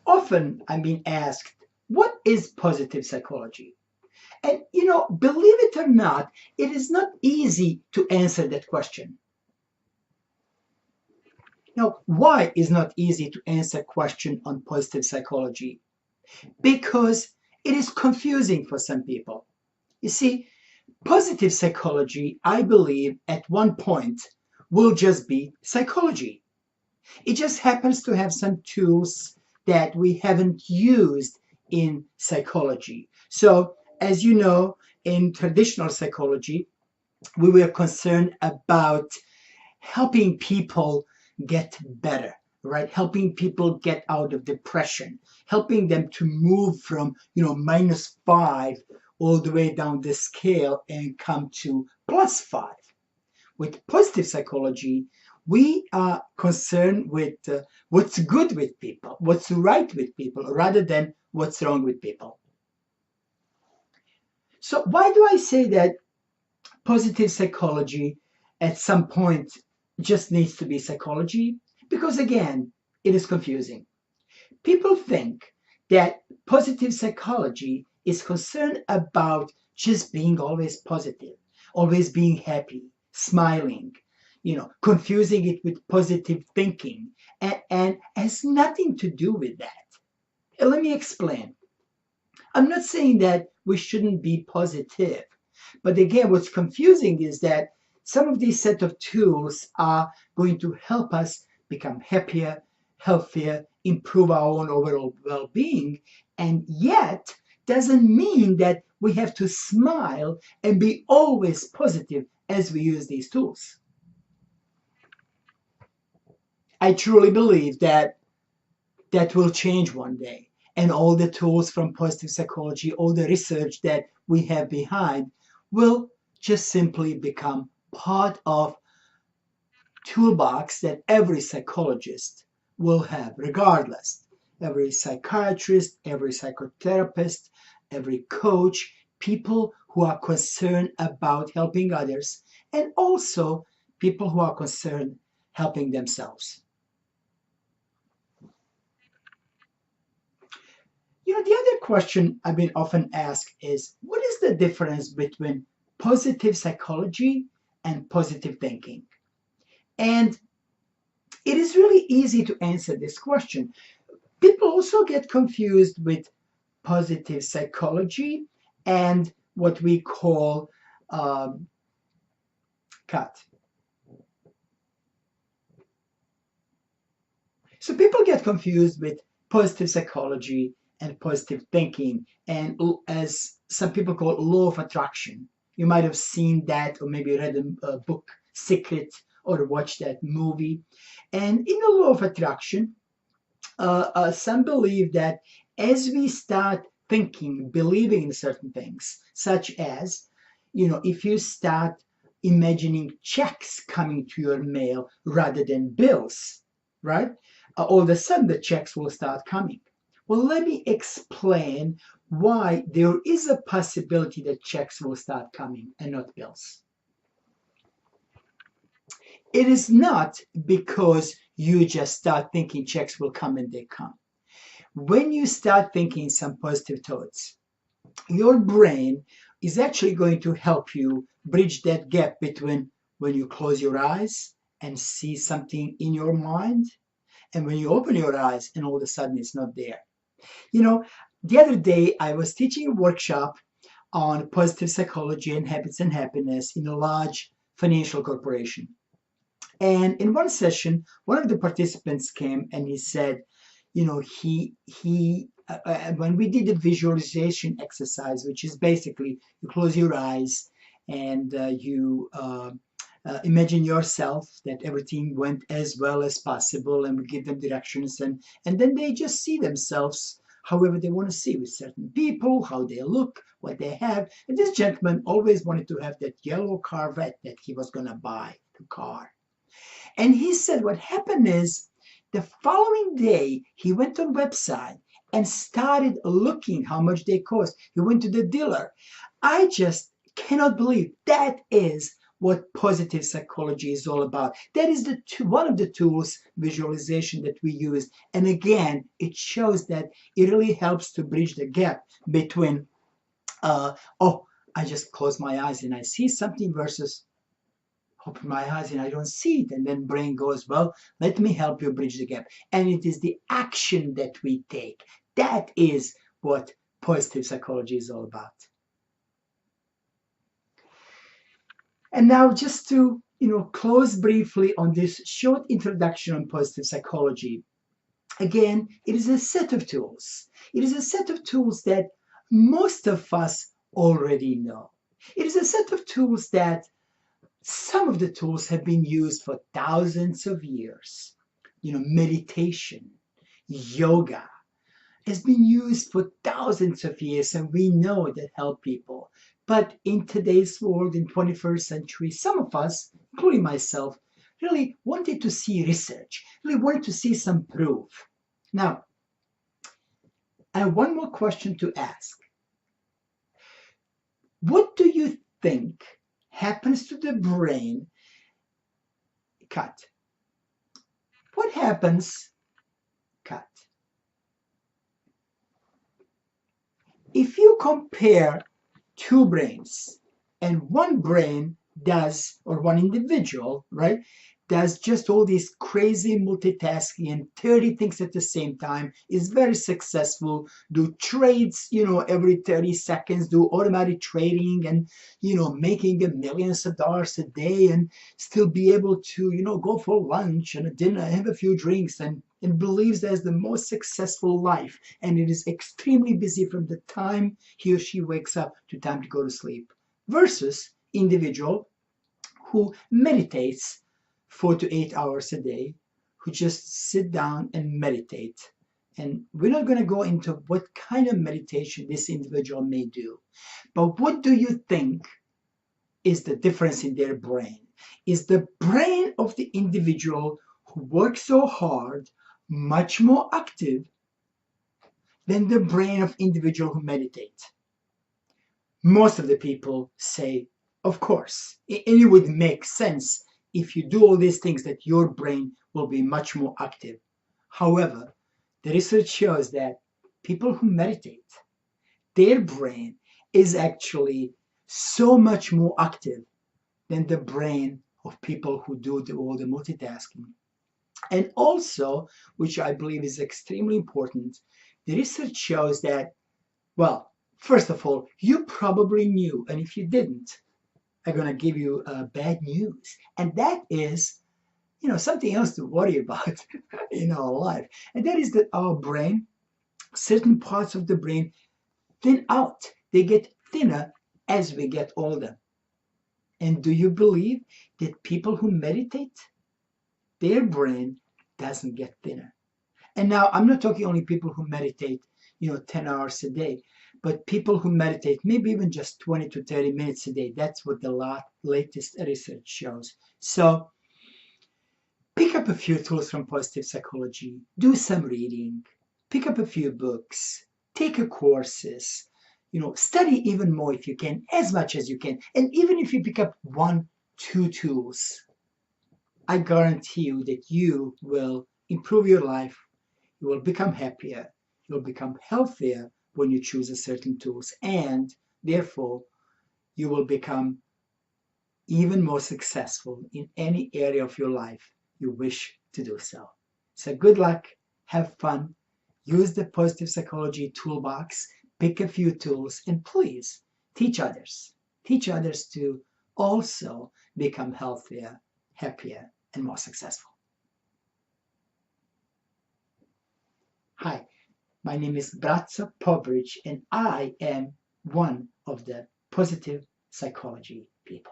Often I'm being asked, what is positive psychology? And believe it or not, it is not easy to answer that question. Now, why is not easy to answer question on positive psychology? Because it is confusing for some people. You see, positive psychology, I believe, at one point will just be psychology. It just happens to have some tools that we haven't used in psychology. So, as you know, in traditional psychology, we were concerned about helping people get better, right? Helping people get out of depression, helping them to move from, -5 all the way down the scale and come to +5. With positive psychology, we are concerned with what's good with people, what's right with people, rather than what's wrong with people. So, why do I say that positive psychology at some point just needs to be psychology? Because again, it is confusing. People think that positive psychology is concerned about just being always positive, always being happy, smiling, confusing it with positive thinking, and has nothing to do with that. Let me explain. I'm not saying that we shouldn't be positive, but again, what's confusing is that some of these set of tools are going to help us become happier, healthier, improve our own overall well-being, and yet doesn't mean that we have to smile and be always positive as we use these tools. I truly believe that that will change one day. And all the tools from positive psychology, all the research that we have behind will just simply become part of toolbox that every psychologist will have regardless. Every psychiatrist, every psychotherapist, every coach, people who are concerned about helping others, and also people who are concerned helping themselves. The other question I've been often asked is, what is the difference between positive psychology and positive thinking? And it is really easy to answer this question. People also get confused with positive psychology and what we call cut. So people get confused with positive psychology and positive thinking, and as some people call it, law of attraction. You might have seen that, or maybe read a book, Secret, or watched that movie. And in the law of attraction, some believe that as we start thinking, believing in certain things, such as, if you start imagining checks coming to your mail rather than bills, right? All of a sudden the checks will start coming. Well, let me explain why there is a possibility that checks will start coming and not bills. It is not because you just start thinking checks will come and they come. When you start thinking some positive thoughts, your brain is actually going to help you bridge that gap between when you close your eyes and see something in your mind and when you open your eyes and all of a sudden it's not there. The other day I was teaching a workshop on positive psychology and habits and happiness in a large financial corporation. And in one session, one of the participants came and he said, when we did the visualization exercise, which is basically you close your eyes and you imagine yourself that everything went as well as possible, and we give them directions, and then they just see themselves however they want to see with certain people, how they look, what they have. And this gentleman always wanted to have that yellow Corvette that he was going to buy, the car. And he said what happened is the following day he went on website and started looking how much they cost. He went to the dealer. I just cannot believe that is what positive psychology is all about. That is one of the tools, visualization, that we use. And again, it shows that it really helps to bridge the gap between, oh, I just close my eyes and I see something versus open my eyes and I don't see it. And then brain goes, well, let me help you bridge the gap. And it is the action that we take. That is what positive psychology is all about. And now just to close briefly on this short introduction on positive psychology. Again, it is a set of tools. It is a set of tools that most of us already know. It is a set of tools that some of the tools have been used for thousands of years. Meditation, yoga has been used for thousands of years, and we know that help people. But in today's world, in 21st century, some of us, including myself, really wanted to see research, really wanted to see some proof. Now, I have one more question to ask. What do you think happens to the brain? Cut. What happens? Cut. If you compare two brains and one brain does, or one individual, right, does just all this crazy multitasking and 30 things at the same time, is very successful, do trades, every 30 seconds, do automatic trading and, making millions of dollars a day and still be able to, go for lunch and a dinner, have a few drinks and believes that's the most successful life. And it is extremely busy from the time he or she wakes up to time to go to sleep. Versus individual who meditates 4 to 8 hours a day, who just sit down and meditate. And we're not going to go into what kind of meditation this individual may do. But what do you think is the difference in their brain? Is the brain of the individual who works so hard much more active than the brain of individual who meditate? Most of the people say, of course. And it would make sense if you do all these things that your brain will be much more active. However, the research shows that people who meditate, their brain is actually so much more active than the brain of people who do all the multitasking. And also, which I believe is extremely important, the research shows that, well, first of all, you probably knew, and if you didn't, I'm going to give you bad news. And that is, something else to worry about in our life. And that is that our brain, certain parts of the brain, thin out. They get thinner as we get older. And do you believe that people who meditate, their brain doesn't get thinner? And now I'm not talking only people who meditate, 10 hours a day, but people who meditate maybe even just 20 to 30 minutes a day. That's what the latest research shows. So pick up a few tools from positive psychology, do some reading, pick up a few books, take a courses, study even more if you can, as much as you can. And even if you pick up 1, 2 tools, I guarantee you that you will improve your life, you will become happier, you'll become healthier when you choose a certain tools, and therefore you will become even more successful in any area of your life you wish to do so. So good luck, have fun, use the positive psychology toolbox, pick a few tools, and please teach others. Teach others to also become healthier, happier, and more successful. Hi, my name is Braco Pobric, and I am one of the positive psychology people.